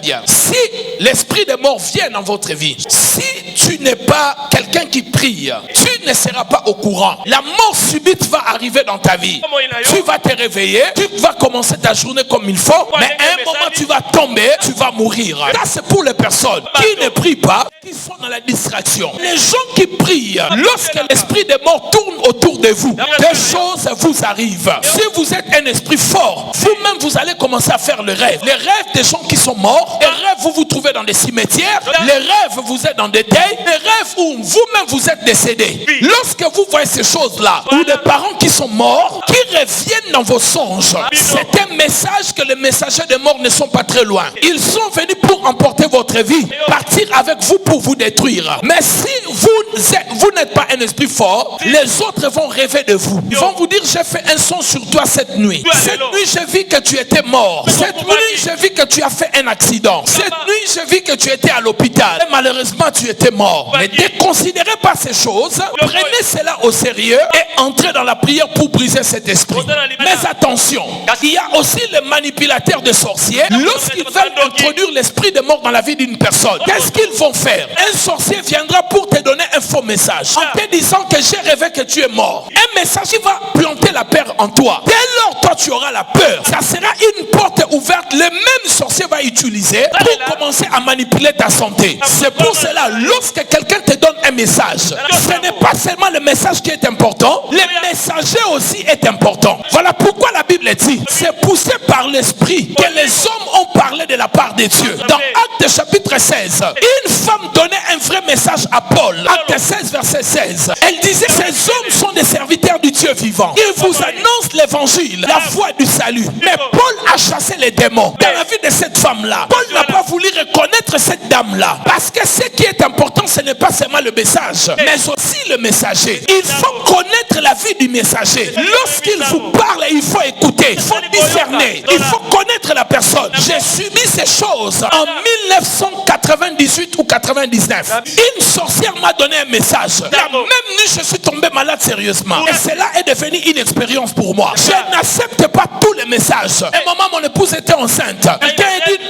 dire, si l'esprit de mort vient dans votre vie, si tu n'es pas quelqu'un qui prie, tu ne seras pas au courant. La mort subite va arriver dans ta vie. Tu vas te réveiller, tu vas commencer ta journée comme il faut, mais à un moment tu vas tomber, tu vas mourir. Ça c'est pour les personnes qui ne prient pas, qui sont dans la distraction. Les gens qui prient, lorsque l'esprit de mort tourne autour de vous, des choses vous arrivent. Si vous êtes un esprit fort, vous-même vous allez commencer à faire le rêve. Les rêves des gens qui sont morts, les rêves vous vous trouvez dans des cimetières, les rêves vous êtes dans des deuils, les rêves où vous-même vous êtes décédé. Lorsque vous voyez ces choses-là, ou des parents qui sont morts, qui reviennent dans vos songes, c'est un message que les messagers des morts ne sont pas très loin. Ils sont venus pour emporter votre vie, partir avec vous pour vous détruire. Mais si vous n'êtes pas un esprit fort, les autres vont rêver de vous. Ils vont vous dire, j'ai fait un son sur toi cette nuit. Cette nuit, j'ai vu que tu étais mort. Cette nuit, j'ai vu que tu as fait un accident. Cette nuit, j'ai vu que tu étais à l'hôpital. Et malheureusement, tu étais mort. Ne déconsidérez pas ces choses. Prenez cela au sérieux et entrez dans la prière pour briser cet esprit. Mais attention, il y a aussi les manipulateurs de sorciers. Lorsqu'ils veulent introduire l'esprit de mort dans la vie d'une personne, qu'est-ce qu'ils vont faire? Un sorcier viendra pour te donner un faux message en te disant que j'ai rêvé que tu es mort. Un message, il va planter la peur en toi. Dès lors, toi, tu auras la peur. Ça sera une porte ouverte. Le même sorcier va utiliser pour commencer à manipuler ta santé. C'est pour cela, lorsque quelqu'un te donne un message, ce n'est pas seulement le message qui est important, le messager aussi est important. Voilà pourquoi la Bible dit, c'est poussé par l'esprit que les hommes ont parlé de la part de Dieu. Dans Actes chapitre 16, une femme donnait un vrai message à Paul. Actes 16 verset 16. Elle disait, ces hommes sont des serviteurs du Dieu vivant. Ils vous annoncent l'évangile, la foi du salut. Mais Paul a chassé les démons. Dans la vie de cette femme-là, Paul n'a pas voulu reconnaître cette dame-là. Parce que ce qui est important, ce n'est pas seulement le message, mais aussi le messager. Il faut connaître la vie du messager. Lorsqu'il vous parle, il faut écouter. Il faut discerner. Il faut connaître la personne. J'ai subi ces choses en 1998 ou 99. Une sorcière m'a donné un message. La même nuit, je suis tombé malade sérieusement. Et cela est devenu une expérience pour moi. Je n'accepte pas tous les messages. Un moment, mon épouse était enceinte.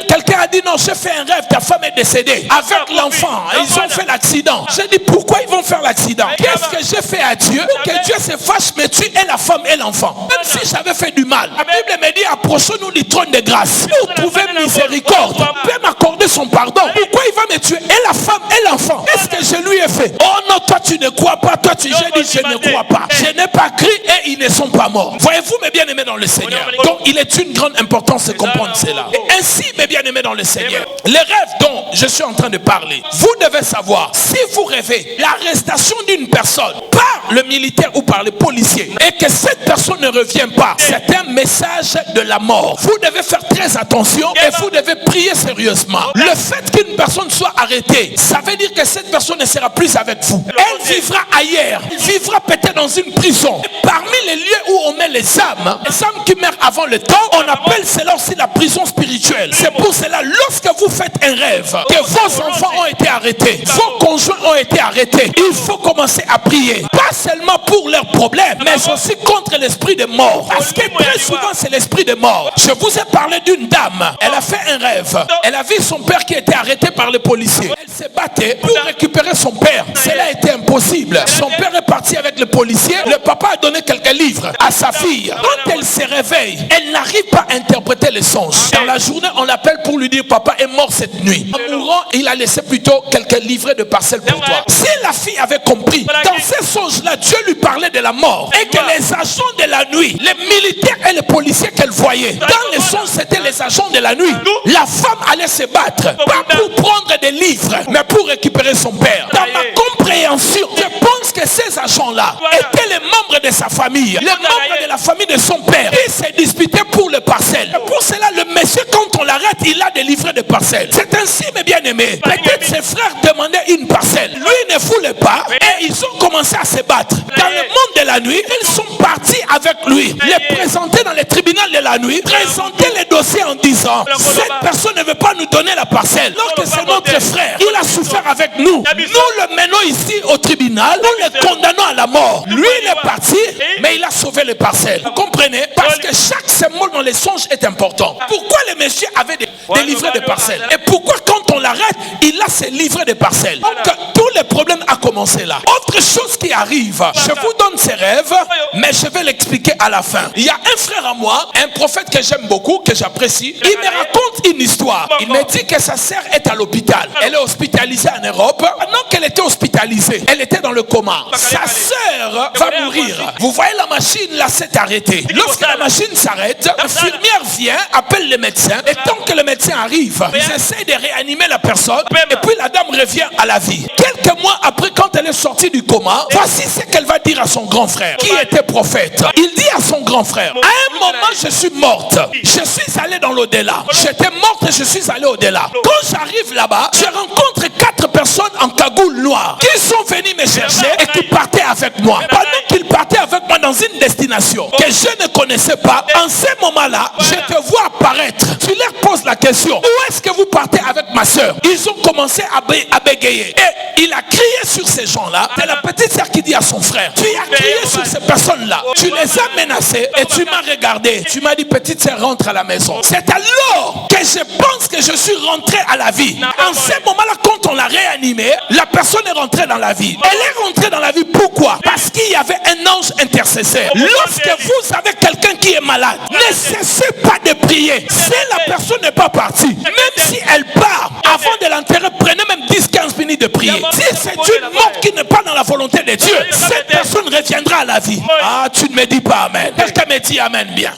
Quelqu'un a dit non, j'ai fait un rêve, ta femme est décédée avec l'enfant. Ils ont fait l'accident. J'ai dit pourquoi ils vont faire l'accident? Qu'est-ce que j'ai fait à Dieu pour que Dieu se fâche, me tue et la femme et l'enfant? Même si j'avais fait du mal, la Bible me dit approchons-nous du trône de grâce pour trouver miséricorde. Dieu m'accorder son pardon. Pourquoi il va me tuer et la femme et l'enfant? Qu'est-ce que je lui ai fait? Oh non, toi tu ne crois pas. Toi tu j'ai dit je ne crois pas. Je n'ai pas cru et ils ne sont pas morts. Voyez-vous mes bien-aimés dans le Seigneur? Donc il est une grande importance de comprendre cela. Et ainsi mes bien-aimés dans le Seigneur, les rêves dont je suis en train de parler, vous devez savoir, si vous rêvez l'arrestation d'une personne par le militaire ou par les policiers et que cette personne ne revient pas, c'est un message de la mort. Vous devez faire très attention et vous devez prier sérieusement. Le fait qu'une personne soit arrêtée, ça veut dire que cette personne ne sera plus avec vous. Elle vivra ailleurs. Elle vivra peut-être dans une prison. Et parmi les lieux où on met les âmes qui meurent avant le temps, on appelle cela aussi la prison spirituelle. C'est pour cela, lorsque vous faites un rêve, que vos enfants ont été arrêtés, vos conjoints ont été arrêtés, il faut commencer à prier. Pas seulement pour leurs problèmes, mais aussi contre l'esprit de mort. Parce que très souvent, c'est l'esprit de mort. Je vous ai parlé d'une dame. Elle a fait un rêve. Elle a vu son père qui était arrêté par les policiers. Elle s'est battue pour récupérer son père. Cela était impossible. Son père est parti avec les policiers. Le papa a donné quelques livres à sa fille. Quand elle se réveille, elle n'arrive pas à interpréter les songes. Dans la journée, on l'appelle pour lui dire papa est mort cette nuit. En mourant, il a laissé plutôt quelques livrets de parcelles pour toi. Si la fille avait compris, dans ces songes-là, Dieu lui parlait de la mort. Et que les agents de la nuit, les militaires et les policiers qu'elle voyait, dans les songes, c'était les agents de la nuit. La femme allait se battre, pas pour prendre des livres, mais pour récupérer son père. Dans ma compréhension, je pense que ces agents-là étaient les membres de sa famille, les membres de la famille de son père, qui se disputaient pour les parcelles. Et pour cela, le monsieur, quand on l'arrête, il a des livrets de parcelles. C'est ainsi, mes bien-aimés. Peut-être ses frères demandaient une parcelle. Lui ne voulait pas et ils ont commencé à se battre. Dans le monde de la nuit, ils sont partis avec lui, les présenter dans les tribunaux de la nuit, présenter les dossiers en disant cette personne ne veut pas nous donner la parcelle. Donc c'est notre frère, il a souffert avec nous. Nous le menons ici au tribunal, nous le condamnons à la mort. Lui il est parti, mais il a sauvé les parcelles. Vous comprenez? Parce que chaque symbole dans les songes est important. Pourquoi le monsieur avait des livrets de parcelles? Et pourquoi quand on l'arrête, il a ses livrets de parcelles? Donc tous les problèmes a commencé là. Autre chose qui arrive, je vous donne ses rêves, mais je vais l'expliquer à la fin. Il y a un frère à moi, un prophète que j'aime beaucoup, que j'apprécie. Il me raconte une histoire. Il me dit que sa sœur est à l'hôpital. Elle est hospitalisée en Europe. Pendant qu'elle était hospitalisée, elle était dans le coma. Sa sœur va mourir. Vous voyez, la machine là s'est arrêtée. Lorsque la machine s'arrête, l'infirmière vient, appelle le médecin, et tant que le médecin arrive, ils essaient de réanimer la personne, et puis la dame revient à la vie. Quelques mois après, quand elle est sortie du coma, voici ce qu'elle va dire à son grand frère, qui était prophète. Il dit à son grand frère, à un moment je suis morte, je suis allé dans l'au-delà. J'étais morte et je suis allé au-delà. Quand j'arrive là-bas, je rencontre 4 personnes en cagoule noire qui sont venues me chercher et qui partaient avec moi. Pendant qu'ils partaient avec moi dans une destination que je ne connaissais pas, en ce moment-là, je te vois apparaître. Tu leur poses la question, où est-ce que vous partez avec ma soeur? Ils ont commencé à bégayer. Et il a crié sur ces gens-là. C'est la petite sœur qui dit à son frère, tu as crié sur ces personnes-là. Tu les as menacées et tu m'as regardé. Tu m'as dit, petite sœur, rentre à la maison. C'est alors que je pense que je suis rentré à la vie. En ce moment-là, quand on l'a réanimée, la personne est rentrée dans la vie. Elle est rentrée dans la vie. Pourquoi? Parce qu'il y avait un ange intercesseur. Lorsque vous avez quelqu'un qui est malade, ne cessez pas de prier. Si la personne n'est pas partie, même si elle part, avant de l'enterrer, prenez même 10-15 minutes de prier. Si c'est une mort qui n'est pas dans la volonté de Dieu, cette personne reviendra à la vie. Ah, tu ne me dis pas amen. Quelqu'un me dit amen bien.